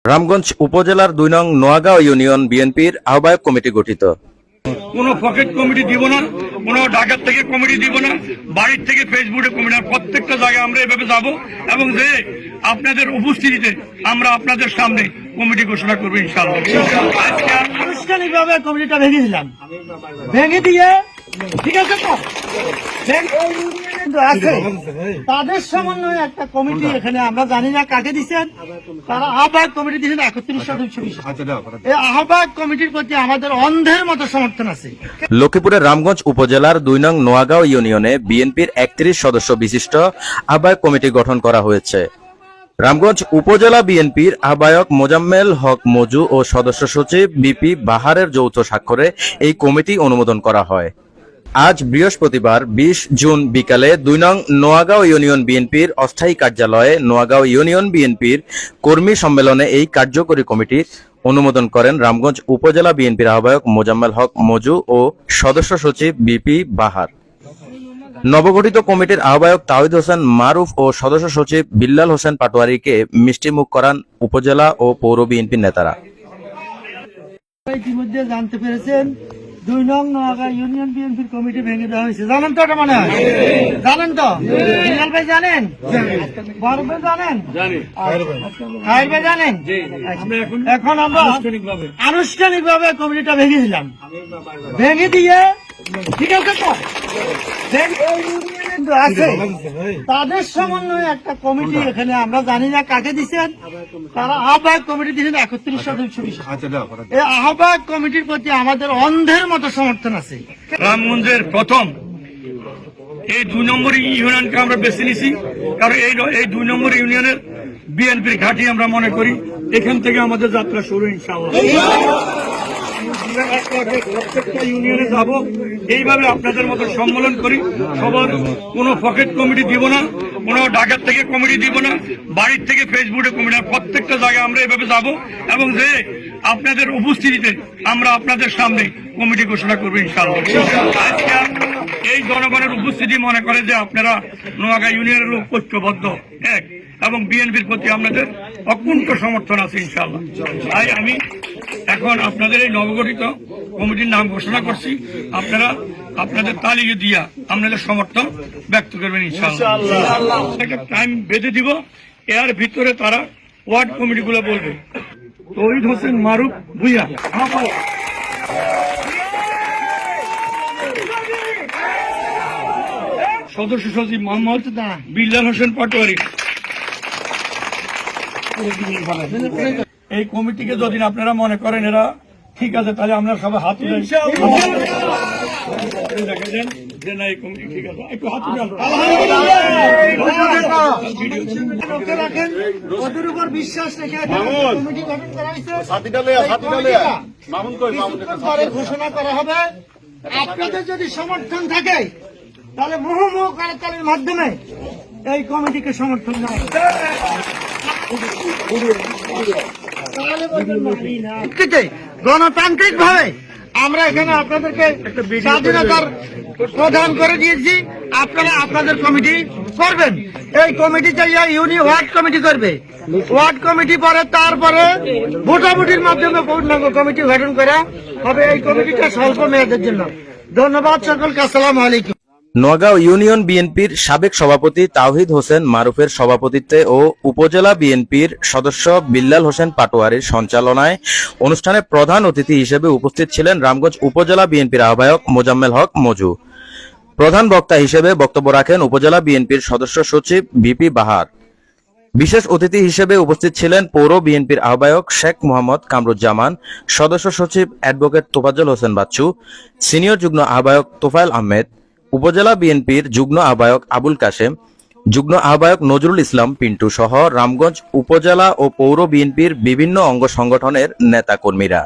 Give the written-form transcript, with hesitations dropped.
রামগঞ্জ উপজেলার ২ নং নোয়াগাঁও ইউনিয়ন বিএনপির আহ্বায়ক কমিটি গঠিত। কোনো পকেট কমিটি দিব না, কোনো ঢাকার থেকে কমিটি দিব না, বাড়ির থেকে ফেসবুকে কমিটি, প্রত্যেকটা জায়গায় আমরা এভাবে যাব এবং যে আপনাদের উপস্থিতিতে আমরা আপনাদের সামনে কমিটি ঘোষণা করবো ইনশাআল্লাহ। আজকে আনুষ্ঠানিকভাবে কমিটিটা ভেঙে দিলাম, ভেঙে দিয়ে ঠিক আছে তো আছে তাদের সমন্বয়ে একটা কমিটি এখানে আমরা জানি না কাকে দিচ্ছেন, তারা আহ্বায়ক কমিটি দিচ্ছেন ৩১ সদস্য। এই আহ্বায়ক কমিটির প্রতি আমাদের অন্ধের মতো সমর্থন আছে। লক্ষ্মীপুরের রামগঞ্জ উপজেলার ২ নং নোয়াগাঁও ইউনিয়নে বিএনপির ৩১ সদস্য বিশিষ্ট আহ্বায়ক কমিটি গঠন করা হয়েছে। রামগঞ্জ উপজেলা বিএনপির আহ্বায়ক মোজাম্মেল হক মজু ও সদস্য সচিব বিপি বাহারের যৌথ স্বাক্ষরে এই কমিটি অনুমোদন করা হয়। আজ বৃহস্পতিবার ২০ জুন বিকালে ২ নং নোয়াগাঁও ইউনিয়ন বিএনপির অস্থায়ী কার্যালয়ে নোয়াগাঁও ইউনিয়ন বিএনপির কর্মী সম্মেলনে এই কার্যকরী কমিটির অনুমোদন করেন রামগঞ্জ উপজেলা বিএনপির আহ্বায়ক মোজাম্মেল হক মজু ও সদস্য সচিব বিপি বাহার। নবগঠিত কমিটির আহ্বায়ক তাওহিদ হোসেন মারুফ ও সদস্য সচিব বিল্লাল হোসেন পাটোয়ারীকে মিষ্টিমুখ করান উপজেলা ও পৌর বিএনপির নেতারা। ইতিমধ্যে জানতে পেরেছেন ২ নং নোয়াগাঁও ইউনিয়ন বিএনপির কমিটি ভেঙে দেওয়া হয়েছে। জানেন তো এটা, মানে জানেন তো? বিল্লাল ভাই জানেন, মারুফ ভাই জানেন, খায়ের ভাই জানেন। এখন আমরা আনুষ্ঠানিকভাবে কমিটিটা ভেঙে দিলাম, ভেঙে দিয়ে ঠিক আছে তো আছে তাদের সমন্বয়ে একটা কমিটি এখানে আমরা জানি না কাকে দিচ্ছেন, তারা আহ্বায়ক কমিটি দিচ্ছেন ৩১ সদস্য। এই আহ্বায়ক কমিটির প্রতি আমাদের অন্ধের মতো সমর্থন আছে। রামগঞ্জের প্রথম এই ২ নম্বর ইউনিয়নকে আমরা বেছে নিছি, কারণ এই ২ নম্বর ইউনিয়নের বিএনপির ঘাঁটি আমরা মনে করি। এখান থেকে আমাদের যাত্রা শুরু ইনশাআল্লাহ। প্রত্যেকটা ইউনিয়নে যাব, এইভাবে আপনাদের মতো সম্মেলন করি। সবার কোনো পকেট কমিটি দিব না, কোনো ঢাকার থেকে কমিটি দিব না, বাড়ির থেকে ফেসবুকে কমিটি, প্রত্যেকটা জায়গায় আমরা এভাবে যাব এবং যে আপনাদের উপস্থিতিতে আমরা আপনাদের সামনে কমিটি ঘোষণা করবো ইনশাআল্লাহ। আজকে এই জনগণের উপস্থিতি মনে করে যে আপনারা নোয়াগাঁও ইউনিয়নের লোক ঐক্যবদ্ধ এক এবং বিএনপির প্রতি আপনাদের অকুণ্ঠ সমর্থন আছে ইনশাআল্লাহ। তাই আমি এখন আপনাদের এই নবগঠিত কমিটির নাম ঘোষণা করছি। আপনারা আপনাদের তালিকা দিয়া আপনাদের সমর্থন ব্যক্ত করবেন ইনশাআল্লাহ। একটা টাইম বেঁধে দিব, এর ভিতরে তারা ওয়ার্ড কমিটিগুলো বলবে। তৌহিদ হোসেন মারুফ ভুইয়া, সদস্য সচিব মোহাম্মদ বিল্লাল হোসেন পাটোয়ারী। এই কমিটিকে যদি আপনারা মনে করেন এরা ঠিক আছে, তাহলে আমরা সবাই হাত তুলে দেখেছেন যে না এই কমিটি ঠিক আছে, একটু হাত তুলে ওদের উপর বিশ্বাস রেখে কমিটি গঠন করা হয়েছে। ঘোষণা করা হবে। আপনাদের যদি সমর্থন থাকে তাহলে মুহুর্মুহু করতালির মাধ্যমে এই কমিটিকে সমর্থন দেওয়া হবে। গণতান্ত্রিক ভাবে আমরা এখানে আপনাদেরকে স্বাধীনতার প্রদান করে দিয়েছি। আপনারা আপনাদের কমিটি করবেন। এই কমিটিতে ওয়ার্ড কমিটি করবে, ওয়ার্ড কমিটি পরে তারপরে ভোটাভুটির মাধ্যমে পূর্ণাঙ্গ কমিটি গঠন করা হবে। এই কমিটিটা স্বল্প মেয়াদের জন্য। ধন্যবাদ সকলকে। আসসালামু আলাইকুম। নোয়াগাঁও ইউনিয়ন বিএনপির সাবেক সভাপতি তাওহিদ হোসেন মারুফের সভাপতিত্বে ও উপজেলা বিএনপির সদস্য বিল্লাল হোসেন পাটোয়ারীর সঞ্চালনায় অনুষ্ঠানে প্রধান অতিথি হিসেবে উপস্থিত ছিলেন রামগঞ্জ উপজেলা বিএনপির আহ্বায়ক মোজাম্মেল হক মজু। প্রধান বক্তা হিসেবে বক্তব্য রাখেন উপজেলা বিএনপির সদস্য সচিব বিপি বাহার। বিশেষ অতিথি হিসেবে উপস্থিত ছিলেন পৌর বিএনপির আহ্বায়ক শেখ মোহাম্মদ কামরুজ্জামান, সদস্য সচিব অ্যাডভোকেট তোফাজ্জল হোসেন বাচ্চু, সিনিয়র যুগ্ম আহ্বায়ক তোফায়েল আহমেদ, উপজেলা বিএনপির যুগ্ম আহ্বায়ক আবুল কাশেম, যুগ্ম আহ্বায়ক নজরুল ইসলাম পিন্টু সহ রামগঞ্জ উপজেলা ও পৌর বিএনপির বিভিন্ন অঙ্গ সংগঠনের নেতাকর্মীরা।